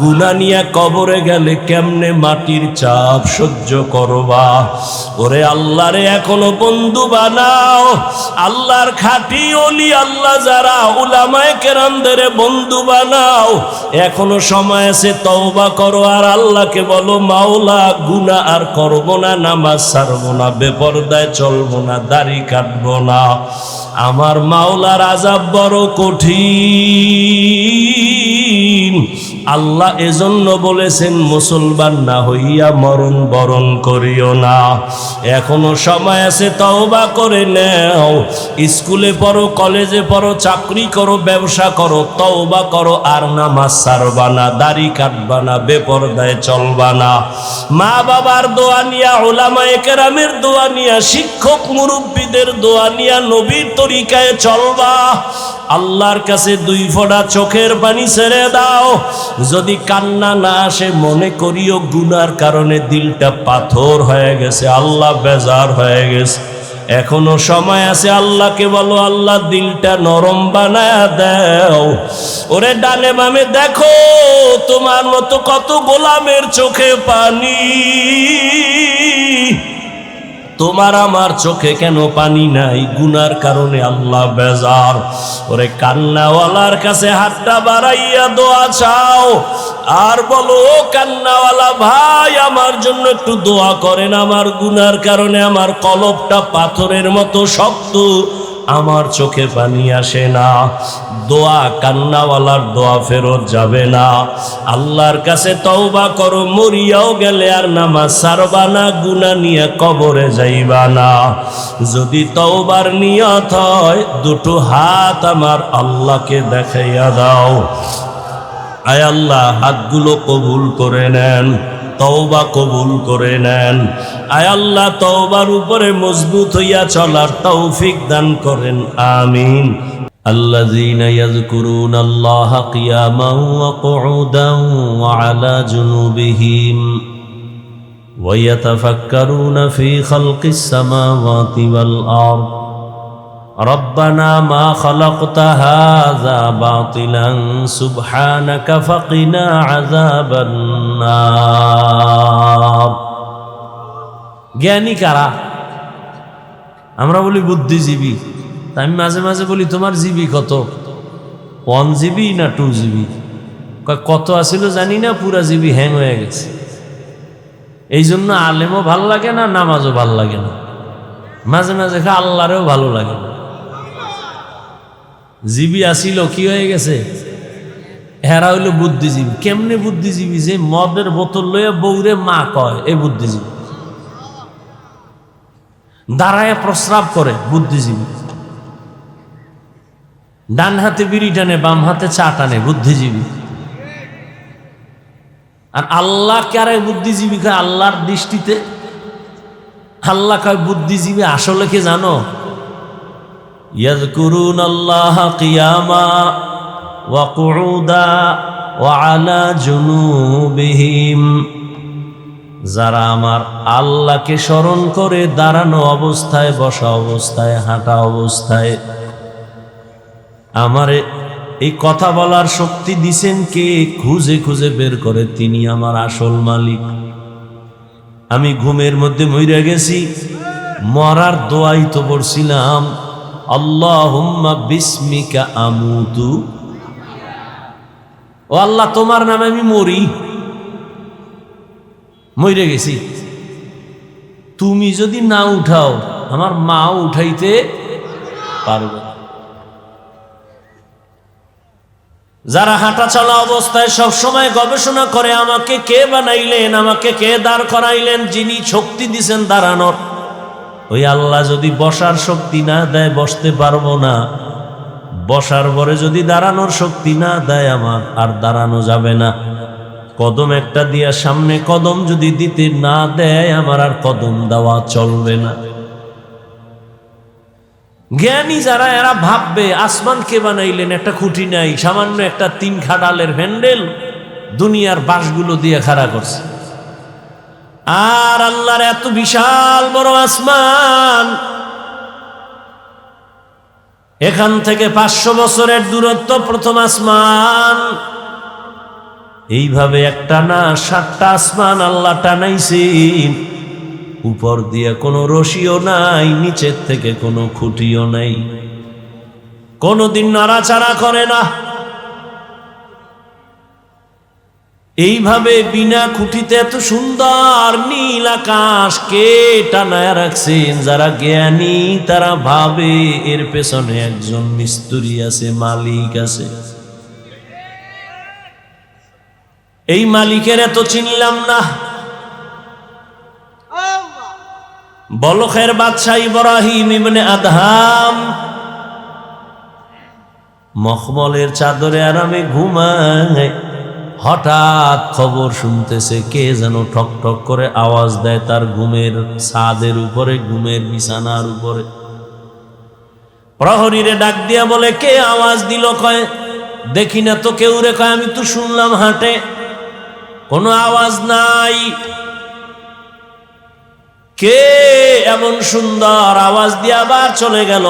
গুনাহ নিয়ে কবরে গেলে কেমনে মাটির চাপ সহ্য করবা? ওরে আল্লাহরে এখনো বন্ধু বানাও। আল্লাহর খাঁটি ওলি আল্লাহ যারা, উলামায়ে কেরামদের বন্ধু বানাও। এখনো সময় আছে, তওবা করো আর আল্লাহকে বলো মাওলা গুনাহ আর করব না, নামাজ ছাড়বো না, বেপরদায় চলবো না, দাড়ি কাটবো না। আমার মাওলার আযাব বড় কঠিন। আল্লাহ এজন্য বলেছেন মুসলমান না হইয়া মরণ বরণ করিও না। এখনো সময় আছে, তওবা করে নাও। স্কুলে পড়ো, কলেজে পড়ো, চাকরি করো, ব্যবসা করো, তওবা করো আর নামাজ ছাড়বা না, দাড়ি কাটবা না, বেপরদায় চলবা না। মা বাবার দোয়া নিয়া, উলামায়ে কেরামের দোয়া নিয়া, শিক্ষক মুরব্বীদের দোয়া নিয়া নবীর তরিকায় চলবা। আল্লাহর কাছে দুই ফোঁটা চোখের পানি ছেড়ে দাও। যদি কান্না না আসে, মনে করিও গুনার কারণে দিলটা পাথর হয়ে গেছে, আল্লাহ বেজার হয়ে গেছে। এখনো সময় আছে, আল্লাহকে বলো আল্লাহ দিলটা নরম বানায় দাও। ওরে ডানে বামে দেখো, তোমার মতো কত গোলামের চোখে পানি, তোমার আমার চোখে কেন পানি নাই? গুনার কারণে আল্লাহ বেজার। ওরে কান্নাওয়ালার কাছে হাতটা বাড়াইয়া দোয়া চাও আর বলো ও কান্নাওয়ালা ভাই, আমার জন্য একটু দোয়া করেন। আমার গুনার কারণে আমার কলবটা পাথরের মতো শক্ত, আমার চোখে পানি আসে না। দোয়া কান্নাওয়ালার দোয়া ফেরত যাবে না। আল্লাহর কাছে তওবা করো, মরিয়াও গেলে আর নামাজ ছাড়বা না, গুনাহ নিয়ে কবরে যাইবা না। যদি তওবার নিয়ত হয়, দুটো হাত আমার আল্লাহকে দেখাইয়া দাও। আয় আল্লাহ, হাতগুলো কবুল করে নেন, তওবা কবুল করে নেন। আয় আল্লাহ, তওবার উপরে মজবুত হইয়া চলার তৌফিক দান করেন, আমিন। আল্লাযীনা ইয়াযকুরুনাল্লাহা কিয়ামান ওয়া কুউদান ওয়া আলা জুনুবিহিম ওয়া ইয়াতাফাক্কারুনা ফী খালকিস সামাওয়াতি ওয়াল আরদ রব্বানা মা খালাকতা হাযা বাতিলান সুবহানাকা ফাকিনা আযাবান নার। জ্ঞানী কারা? আমরা বলি বুদ্ধিজীবী। আমি মাঝে মাঝে বলি তোমার জিবি কত, 1 জিবি না 2 জিবি? কত আসিল জানি না, পুরা জিবি হ্যাং হয়ে গেছে। এই জন্য আলেমও ভাল লাগে না, নামাজও ভাল লাগে না। মাঝে মাঝে আল্লাহরেও ভালো লাগে না। জিবি আসিল কি হয়ে গেছে? হেরা হইল বুদ্ধিজীবী। কেমনে বুদ্ধিজীবী? যে মদের বোতল লইয়া বউরে মা কয়, এই বুদ্ধিজীবী। দাঁড়ায় প্রস্রাব করে, বুদ্ধিজীবী। ডান হাতে বিড়ি টানে, বাম হাতে চা টানে, বুদ্ধিজীবী। আর আল্লাহ কারে বুদ্ধিজীবী কয়? আল্লাহর দৃষ্টিতে আল্লাহ কয় বুদ্ধিজীবী আসলে কি জানো? ইয়াযকুরুনাল্লাহা কিয়ামা ওয়া কুউদা ওয়া আলা জুনুবিহিম, যারা আমার আল্লাহকে স্মরণ করে দাঁড়ানো অবস্থায়, বসা অবস্থায়, হাঁটা অবস্থায়। আমারে এই কথা বলার শক্তি দিছেন কে? খুঁজে খুঁজে বের করে তিনি আমার আসল মালিক। আমি ঘুমের মধ্যে মইরা গেছি, মরার দোয়াই তো পড়ছিলাম, আল্লাহুম্মা বিসমিকা আমুতু, ও আল্লাহ তোমার নামে আমি মরি, মরে গেছি। তুমি যদি না উঠাও আমার মাও উঠাইতে পারবে না। যারা হাঁটা চলা অবস্থায় সব সময় গবেষণা করে আমাকে কে বানাইলেন, আমাকে কে দাঁড় করাইলেন, যিনি শক্তি দিছেন দাঁড়ানোর, ওই আল্লাহ যদি বসার শক্তি না দেয় বসতে পারবো না, বসার পরে যদি দাঁড়ানোর শক্তি না দেয় আমার আর দাঁড়ানো যাবে না। কদম একটা দিয়া সামনে কদম যদি দিতে না দেয় আমার আর কদম দেওয়া চলবে না। জ্ঞানী যারা এরা ভাববে আসমান কে বানাইলেন, একটা খুঁটি নাই, সামান্য একটা 3 খাডালের হ্যান্ডেল দুনিয়ার বাঁশগুলো দিয়ে খাড়া করছে। আর আল্লাহর এত বিশাল বড় আসমান, এখান থেকে 500 বছরের দূরত্ব প্রথম আসমান। এইভাবে একটা না 7টা আসমান আল্লাহ টানাইছেন, উপর দিয়ে কোনো রশিও নাই, নিচের থেকে কোনো খুঁটিও নাই, কোনোদিন নাড়াচাড়া করে না। এইভাবে বিনা খুঁটিতে এত সুন্দর নীল আকাশ কে টানায় রাখছেন? যারা জ্ঞানী তারা ভাবে এর পেছনে একজন মিস্ত্রি আছে, মালিক আছে। এই মালিকের এত চিনলাম না। বলখের বাদশাহ ইব্রাহিম ইবনে আদহাম মখমলের চাদরে আরামে ঘুমায়, হঠাৎ খবর শুনতেছে কে যেন ঠক ঠক করে আওয়াজ দেয় তার ঘুমের ছাদের উপরে, ঘুমের বিছানার উপরে। প্রহরীরে ডাক দিয়া বলে কে আওয়াজ দিল? কয় দেখি না তো কেউ রে। কয় আমি তো শুনলাম হাটে, কোনো আওয়াজ নাই। কে এমন সুন্দর আওয়াজ দিয়ে আবার চলে গেল?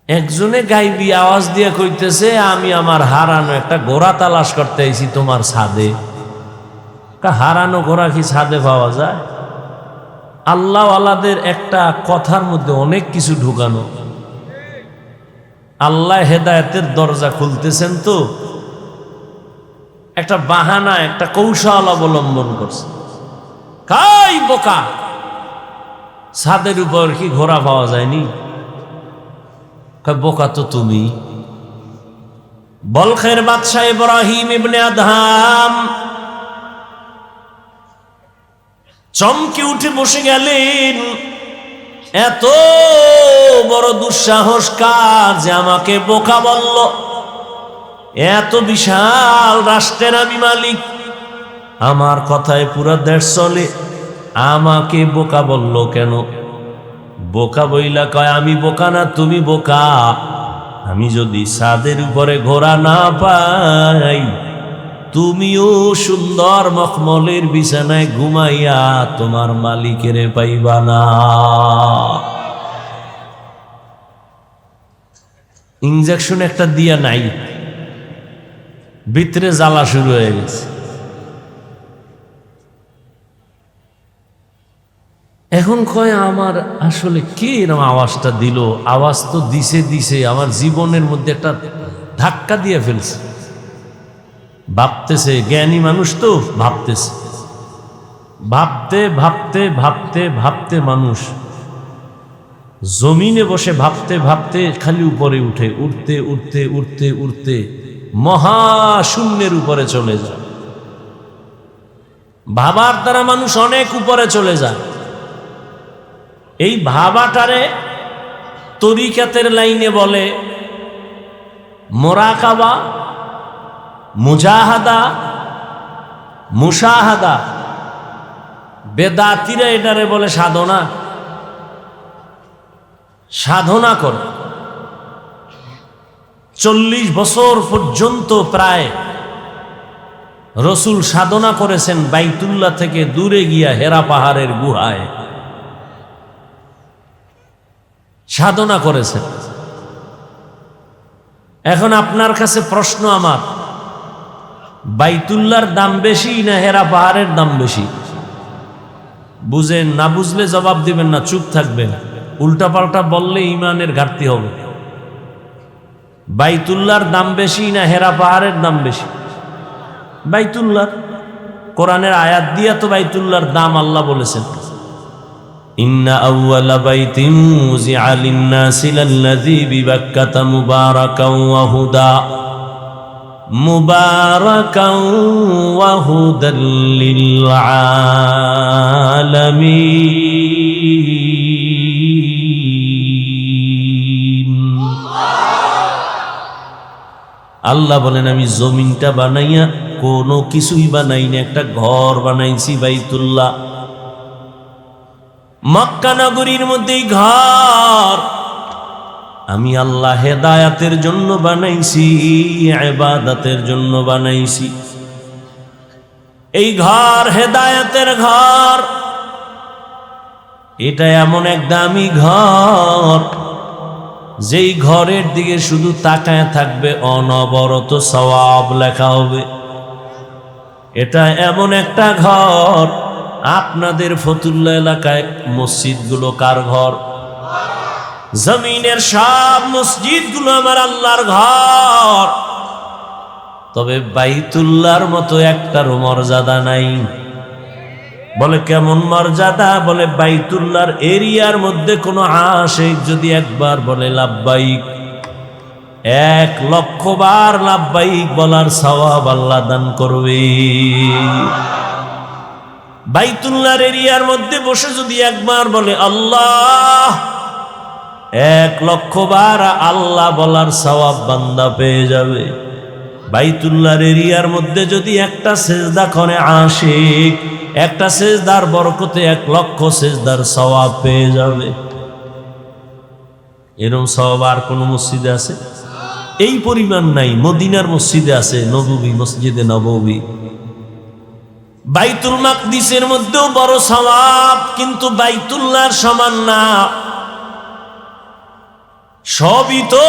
একজনে গাইবি আওয়াজ দিয়ে কইতেছে আমি আমার হারানো একটা ঘোড়া তালাশ করতে আইছি তোমার ছাদে। হারানো ঘোড়া কি ছাদে পাওয়া যায়? আল্লাহ আল্লাহদের একটা কথার মধ্যে অনেক কিছু ঢুকানো। আল্লাহ হেদায়েতের দরজা খুলতেছেন তো একটা বাহানা, একটা কৌশল অবলম্বন করছে। কাই বোকা, ছাদের উপর কি ঘোড়া পাওয়া যায়নি? বোকা তো তুমি। বলখের বাদশাহ ইব্রাহিম ইবনে আদহাম চমকে উঠে বসে গেলেন। এত বড় দুঃসাহস কার যে আমাকে বোকা বলল? এত বিশাল রাষ্ট্রের আমি মালিক, আমার কথায় পুরো দেশ চলে, আমাকে বোকা বলল কেন? বোকা বইলা কয় আমি বোকা না, তুমি বোকা। আমি যদি ছাদের উপরে ঘোড়া না পাই, তুমিও সুন্দর মখমলের বিছানায় ঘুমাইয়া তোমার মালিকের পাইবা না। ইনজেকশন একটা দিয়া নাই, ভিতরে জ্বালা শুরু হয়ে গেছে। এখন কয় আমার আসলে কে এরকম আওয়াজটা দিল? আওয়াজ তো দিছে আমার জীবনের মধ্যে একটা ধাক্কা দিয়ে ফেলছে। ভাবতেছে, জ্ঞানী মানুষ তো ভাবতেছে, ভাবতে ভাবতে ভাবতে ভাবতে মানুষ জমিনে বসে ভাবতে ভাবতে খালি উপরে উঠে, উঠতে উঠতে উঠতে উঠতে মহাশূন্যের উপরে চলে যায়। ভাবার দ্বারা মানুষ অনেক উপরে চলে যায়। এই ভাবাটারে তরিকাতের লাইনে বলে মোরাকাবা, মুজাহাদা, মুশাহাদা। বেদাতিরা এটারে বলে সাধনা। সাধনা করে 40 বছর পর্যন্ত প্রায় রসুল সাধনা করেছেন বাইতুল্লাহ থেকে দূরে গিয়া হেরা পাহাড়ের গুহায় সাধনা করেছেন। এখন আপনার কাছে প্রশ্ন আমার, বাইতুল্লাহর দাম বেশি না হেরা পাহাড়ের দাম বেশি? বুঝেন না, বুঝলে জবাব দিবেন না, চুপ থাকবেন। উল্টাপাল্টা বললে ইমানের ঘাটতি হবে। বাইতুল্লাহর দাম বেশি না হেরা পাহাড়ের দাম বেশি? বাইতুল্লাহ। কোরআনের আয়াত দিয়া তো বাইতুল্লাহর দাম আল্লাহ বলেছেন, ইন্না আউয়ালা বাইতিন উযিআ লিন-নাসি লাল্লাযী বিবাক্কাতা মুবারাকান ওয়া হুদা ওয়া হুদাল লিল আলামিন। আল্লাহ বলেন, আমি জমিনটা বানাইয়া কোনো কিছুই বানাই না, একটা ঘর বানাইছি বাইতুল্লাহ। মক্কা নগরীর মধ্যেই ঘর আমি আল্লাহ হেদায়াতের জন্য বানাইছি, ইবাদতের জন্য বানাইছি। এই ঘর হেদায়াতের ঘর, এটা এমন এক দামি ঘর যেই ঘরের দিকে শুধু তাকায় থাকবে অনবরত সওয়াব লেখা হবে। এটা এমন একটা ঘর, আপনাদের ফতুল্লাহ এলাকায় মসজিদগুলো কার ঘর? জমিনের সব মসজিদগুলো আমার আল্লাহর ঘর, তবে বাইতুল্লাহর মতো একটারও মর্যাদা নাই। বলে কেমন মর্যাদা? বলে বাইতুল্লাহর এরিয়ার মধ্যে কোনো আশিক যদি একবার বলে লাব্বাইক, 1,00,000 বার লাব্বাইক বলার সওয়াব আল্লাহ দান করবে। বাইতুল্লাহর এরিয়ার মধ্যে বসে যদি একবার বলে আল্লাহ, 1,00,000 বার আল্লাহ বলার সওয়াব বান্দা পেয়ে যাবে। বাইতুল্লাহর এরিয়ার মধ্যে যদি একটা সেজদা করে আশিক, একটা সেজদার বরকতে 1,00,000 সেজদার সওয়াব পেয়ে যাবে। এরকম সওয়াব আর কোন মসজিদে আছে? এই পরিমাণ নাই। মদিনার মসজিদে আছে, নববী, মসজিদে নববী। বাইতুল মাকদিসের মধ্যেও বড় সওয়াব, কিন্তু বাইতুল্লাহর সমান না। সবই তো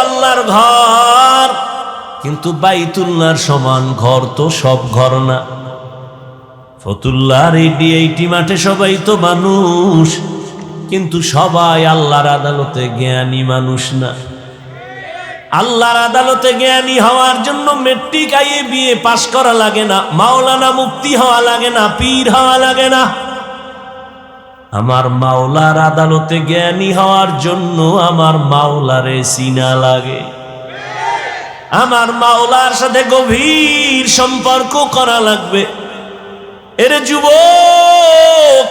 আল্লাহর ঘর, কিন্তু বাইতুল্লাহর সমান ঘর তো সব ঘর না। ফতুল্লাহর এই মাঠে সবাই তো মানুষ, কিন্তু সবাই আল্লাহর আদালতে জ্ঞানী মানুষ না। আল্লাহর আদালতে জ্ঞানী হওয়ার জন্য মেট্রিক বিএ পাশ করা লাগে না, মাওলানা মুফতি হওয়া লাগে না, পীর হওয়া লাগে না। আমার মাওলার আদালতে জ্ঞানী হওয়ার জন্য আমার মাওলারে চিনা লাগে, আমার মাওলার সাথে গভীর সম্পর্ক করা লাগবে। এরে যুবক,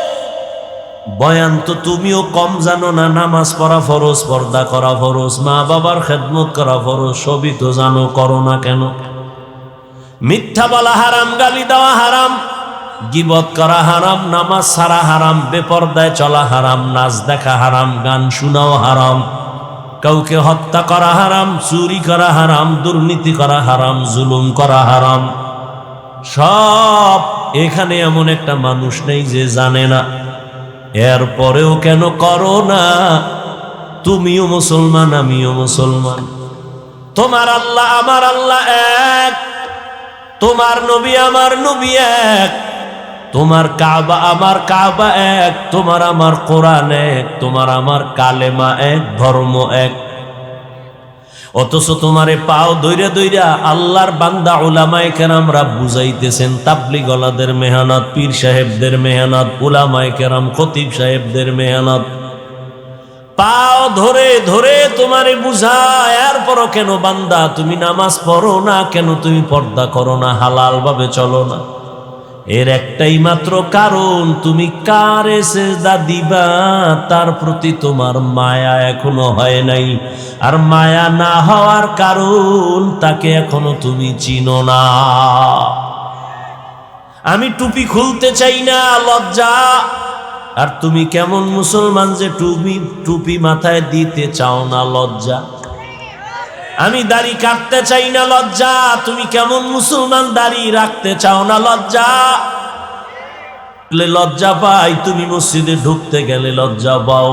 বয়ান তো তুমিও কম জানো না। নামাজ পড়া ফরজ, পর্দা করা ফরজ, মা বাবার খেদমত করা ফরজ, সবই তো জানো, করো না কেন? মিথ্যা বলা হারাম, গালি দেওয়া হারাম, গীবত করা হারাম, নামাজ ছাড়া হারাম, বেপরদায় চলা হারাম, নাচ দেখা হারাম, গান শোনাও হারাম, কাউকে হত্যা করা হারাম, চুরি করা হারাম, দুর্নীতি করা হারাম, জুলুম করা হারাম। সব এখানে এমন একটা মানুষ নেই যে জানে না। এরপরেও কেন করো না? তুমিও মুসলমান, আমিও মুসলমান। তোমার আল্লাহ আমার আল্লাহ এক, তোমার নবী আমার নবী এক, তোমার কাবা আমার কাবা এক, তোমার আমার কোরআন এক, তোমার আমার কালেমা এক, ধর্ম এক। অথচ তোমারে পাও দইরা দইরা আল্লাহর বান্দা উলামায়ে কেরামরা বুঝাইতেছেন। তাবলীগওয়ালাদের মেহনত, পীর সাহেবদের মেহনত, উলামায়ে কেরাম, খতিব সাহেবদের মেহনত, পাও ধরে ধরে তোমারে বুঝায়। এরপরও কেন বান্দা তুমি নামাজ পড়ো না? কেন তুমি পর্দা করো না? হালাল ভাবে চলো না? এর একটাই মাত্র কারণ, তুমি কারে সেজদা দিবা তার প্রতি তোমার মায়া এখনো হয় নাই। আর মায়া না হওয়ার কারণ, তাকে এখনো তুমি চিনো না। আমি টুপি খুলতে চাই না, লজ্জা। আর তুমি কেমন মুসলমান যে টুপি মাথায় দিতে চাও না, লজ্জা? আমি দাড়ি কাটতে চাই না, লজ্জা? তুমি কেমন মুসলমান দাড়ি রাখতে চাও না, লজ্জা? লজ্জা পাই তুমি মসজিদে ঢুকতে গেলে লজ্জা পাও।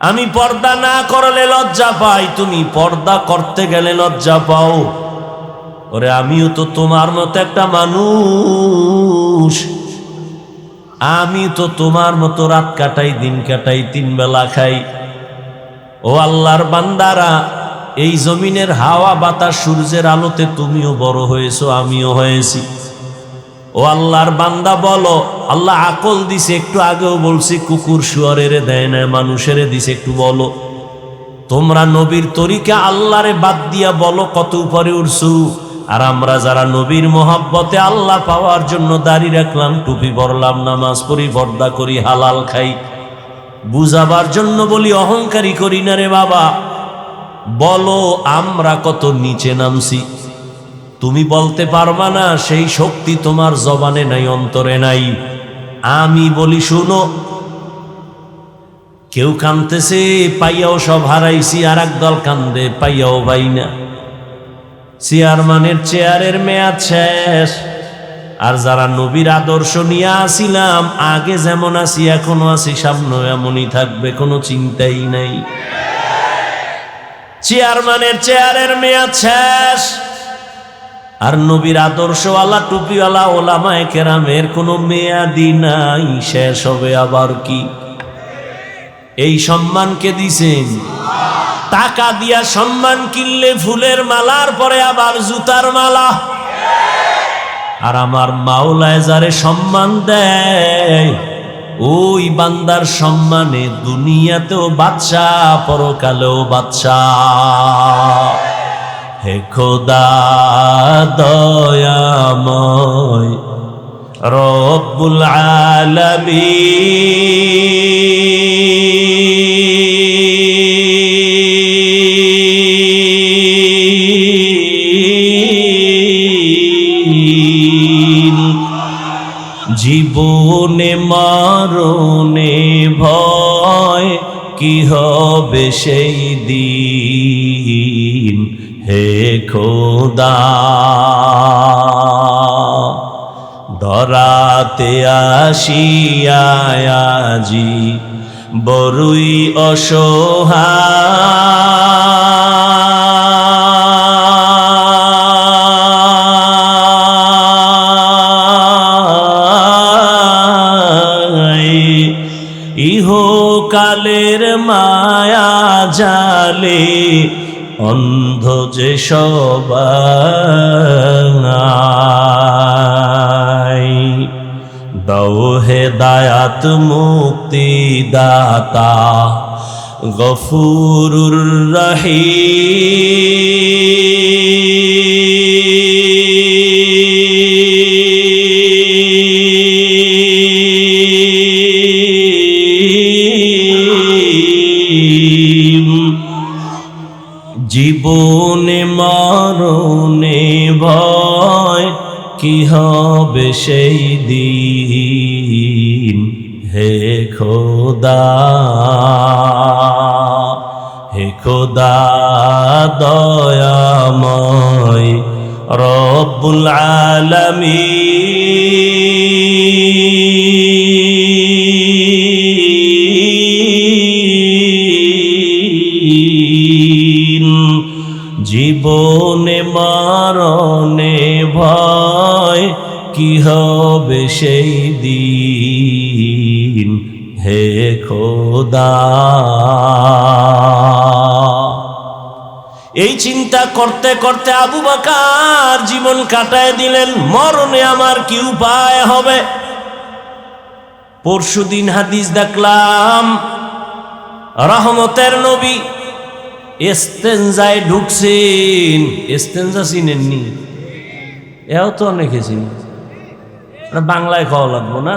আমি পর্দা না করলে লজ্জা পাই, তুমি পর্দা করতে গেলে লজ্জা পাও। ওরে আমিও তো তোমার মতো একটা মানুষ, আমি তো তোমার মতো রাত কাটাই, দিন কাটাই, 3 বেলা খাই। ও আল্লাহর বান্দারা, এই জমিনের হাওয়া বাতাস সূর্যের আলোতে তুমিও বড় হয়েছো, আমিও হয়েছি। ও আল্লাহর বান্দা বলো, আল্লাহ আকল দিছে, একটু আগেও বলছি কুকুর শুয়ারের দেয় না, মানুষের দিছে, একটু বলো তোমরা নবীর তরিকা আল্লাহরে বাদ দিয়া বলো কত উপরে উঠছু। আর আমরা যারা নবীর মহব্বতে আল্লাহ পাওয়ার জন্য দাড়ি রাখলাম, টুপি পরলাম, নামাজ পড়ি, পর্দা করি, হালাল খাই, বুঝাবার জন্য বলি, অহংকারী করি না রে বাবা। বলো আমরা কত নিচে নামছি। তুমি বলতে পারবা না, সেই শক্তি তোমার জবানে নাই, অন্তরে নাই। আমি বলি শুনো, কেউ কাঁদতেছে পাইয়াও সব হারাইছি, আর একদল কান্দে পাইয়াও পাই না। চেয়ারম্যানের চেয়ারের মেয়াদ শেষ, আর যারা নবীর আদর্শ নিয়ে আসিলাম, আগে যেমন আছি এখনো আছি, সামনে এমনই থাকবে, কোনো চিন্তাই নাই। চেয়ারম্যানের চেয়ারের মেয়াদ শেষ, আর নবীর আদর্শওয়ালা টুপিওয়ালা ওলামায়ে কেরামের কোনো মেয়াদি নাই, শেষ হবে আবার কি। এই সম্মানকে দিছেন, টাকা দিয়া সম্মান কিনলে ফুলের মালার পরে আবার জুতার মালা। আর আমার মাওলায় যারে সম্মান দেয়, ওই বান্দার সম্মানে দুনিয়াতেও বাদশাহ, পরকালেও বাদশাহ। হে খোদা দয়াময় রব্বুল আলামিন, জীবনে মরণে ভয় কি হবে সেই দিন। হে খোদা ধরাতে আসিয়াজি বড়ই অসহায়, ইহকালের মায়া জালে অন্ধ যে সবাই। দাও হেদায়াত মুক্তি দাতা গফুরুর রহিম, জীবনে মরণে ভয় কি হবে সেই দিন। হে খোদা, হে খোদা দয়াময় রব্বুল আলামিন, জীবনে মরণে ভয় কি হবে সেই দিন। হে খোদা, এই চিন্তা করতে করতে আবু বকর জীবন কাটায় দিলেন। মরণে আমার কি উপায় হবে? পরশুদিন হাদিস দেখলাম, রহমতের নবী ইস্তেনজায় ঢুকছেন। ইস্তেনজা চিনেননি? এও তো অনেকে চিনি, বাংলায় খাওয়া লাগবো না।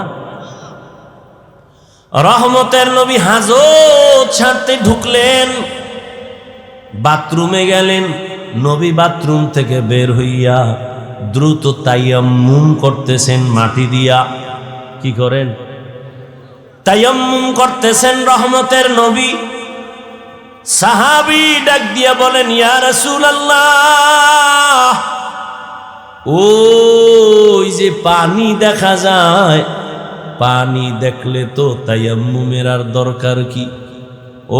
রহমতের নবী হাজত ছাড়তে ঢুকলেন, বাথরুমে গেলেন। নবী বাথরুম থেকে বের হইয়া দ্রুত তায়াম্মুম করতেছেন মাটি দিয়া। কি করেন? তায়াম্মুম করতেছেন রহমতের নবী। সাহাবী ডাক দিয়ে বলেন, ইয়া রাসূলুল্লাহ, ওই যে পানি দেখা যায়, পানি দেখলে তো তায়াম্মুমের আর দরকার কি?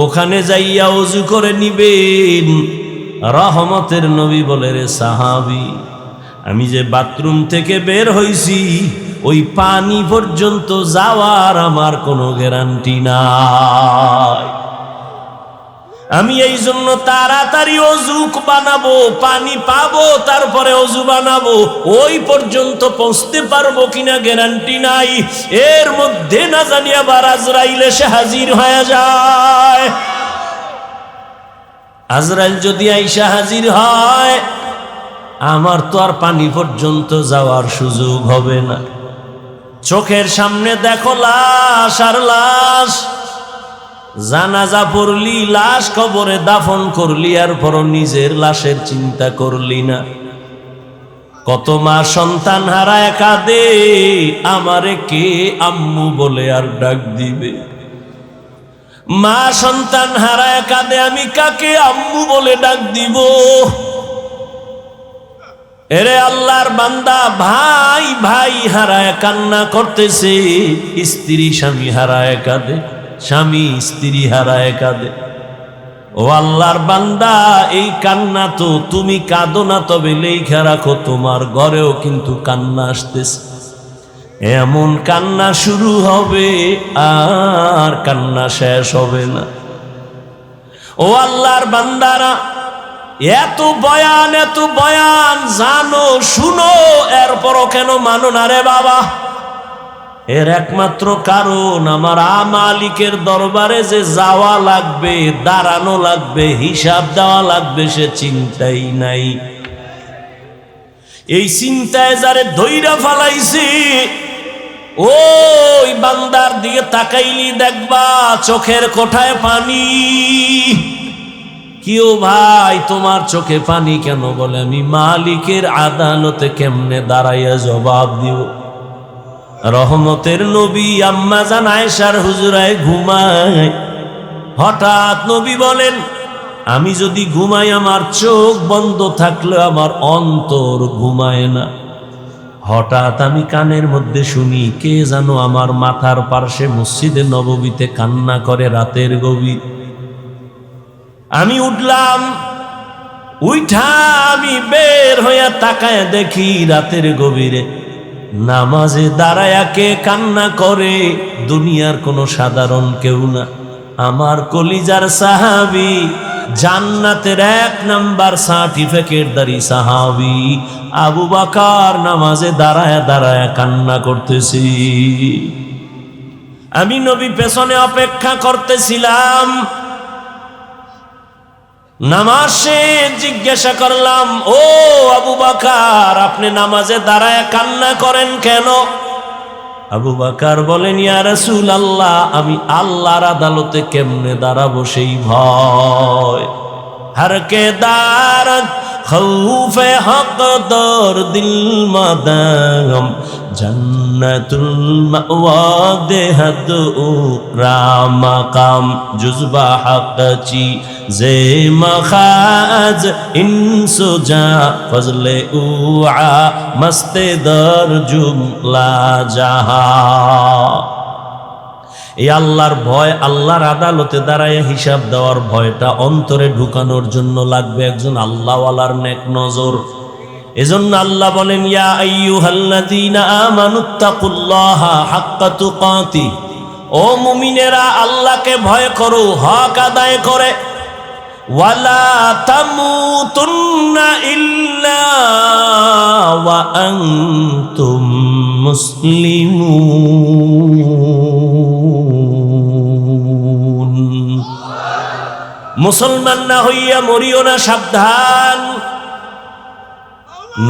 ওখানে যাইয়া ওযু করে নিবেন। রহমতের নবী বলে, রে সাহাবী, আমি যে বাথরুম থেকে বের হইছি ওই পানি পর্যন্ত যাওয়ার আমার কোনো গ্যারান্টি নাই। আমি এই জন্য তাড়াতাড়ি অজু বানাবো, পানি পাবো, তারপরে অজু বানাবো। ওই পর্যন্ত পৌঁছতে পারবো কিনা গ্যারান্টি নাই। এর মধ্যে না জানি আবার আজরাইল এসে হাজির হয়ে যায়। আজরাইল যদি আইসা হাজির হয়, আমার তো আর পানি পর্যন্ত যাওয়ার সুযোগ হবে না। চোখের সামনে দেখো লাশ আর লাশ। জানাজা পড়লি, লাশ কবরে দাফন করলি, আর পর নিজের লাশের চিন্তা করলি না। কত মা সন্তান হারায় কাঁদে, আমারে কে আম্মু বলে আর ডাক দিবে। মা সন্তান হারায় কাঁদে, আমি কাকে আম্মু বলে ডাক দিব? এরে আল্লাহর বান্দা, ভাই ভাই হারায় কান্না করতেছে, স্ত্রী স্বামী হারায় কাঁদে, স্বামী স্ত্রী হারায় কাঁদে। ও আল্লাহর বান্দা, এই কান্না তো তুমি কাঁদো না, তবে লেখা রাখো তোমার ঘরেও কিন্তু কান্না আসতেছে। এমন কান্না শুরু হবে আর কান্না শেষ হবে না। ও আল্লাহর বান্দারা, এত বয়ান জানো, শুনো, এরপরও কেন মানো না রে বাবা? এর একমাত্র কারণ, আমার মালিকের দরবারে যে যাওয়া লাগবে, দাঁড়ানো লাগবে, হিসাব দেওয়া লাগবে, সে চিন্তাই নাই। এই চিন্তায় যারে ধইরা ফালাইছে, ওই বান্দার দিকে তাকাইলি দেখবা চোখের কোঠায় পানি। কিও ভাই, তোমার চোখে পানি কেন? বলে, আমি মালিকের আদালতে কেমনে দাঁড়াইয়া জবাব দিব? রহমতের নবী আম্মা জান আয়েশার হুজরায় ঘুমায়। হঠাৎ নবী বলেন, আমি যদি ঘুমাই, আমার চোখ বন্ধ থাকলে আমার অন্তর ঘুমায় না। হঠাৎ আমি কানের মধ্যে শুনি, কে জানো আমার মাথার পার্শ্বে মসজিদে নববীতে কান্না করে রাতের গভীর। আমি উঠলাম, উঠা আমি বের হইয়া তাকায় দেখি রাতের গভীরে নামাজে দাঁড়ায়া কে কান্না করে? দুনিয়ার কোনো সাধারণ কেউ না, আমার কলিজার সাহাবী, জান্নাতের 1 নাম্বার সার্টিফিকেটধারী সাহাবী আবু বকর নামাজে দাঁড়ায়া দাঁড়ায়া কান্না করতেছি। আমি নবী পেছনে অপেক্ষা করতেছিলাম। নামাজে জিজ্ঞাসা করলাম, ও আবু বকর, আপনি নামাজে দাঁড়ায় কান্না করেন কেন? আবু বকর বলেন, ইয়া রাসূলুল্লাহ, আমি আল্লাহর আদালতে কেমনে দাঁড়াবো সেই ভয়। हर के दारत खौफ हक दर दिल मदाम जन्नतुल मअवा देहद रामकाम जुज़बा हक़ची जे मखाज इंसुजा फजले उआ मस्ते दर जुमला जहा। এই আল্লাহর ভয়, আল্লাহর আদালতে দাঁড়ায় হিসাব দেওয়ার ভয়টা অন্তরে ঢুকানোর জন্য লাগবে একজন আল্লাহওয়ালার নেক নজর। এজন্য আল্লাহ বলেন, ইয়া আইয়ুহাল্লাযীনা আমানুত্তাকুল্লাহা হাক্কা তুকাতি, ও মুমিনেরা আল্লাহকে ভয় করো হক আদায় করে। ওয়ালা তামুতুন্না ইল্লা ওয়া আনতুম মুসলিমুন। মুসলমান না হইয়া মরিও না, সাবধান।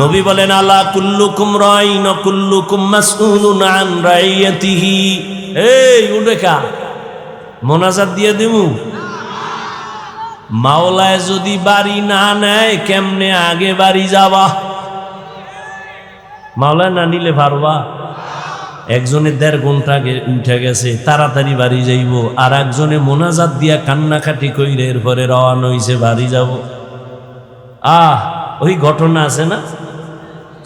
নবী বলেন, আলা কুল্লুকুম রাইন ওয়া কুল্লুকুম মাসউলুন আন রাইয়াতিহি। এই উঠেকা মোনাজাত দিয়ে দিমু। মাওলায় যদি বাড়ি না নেয়, কেমনে আগে বাড়ি যাবা? মাওলায় না নিলে পারবা? একজনে 1.5 ঘন্টা আগে উঠে গেছে, তাড়াতাড়ি বাড়ি যাইব, আর একজনে মোনাজাত দিয়া কান্নাকাটি কইরে এরপরে রওনা হইছে বাড়ি যাব। ওই ঘটনা আছে না?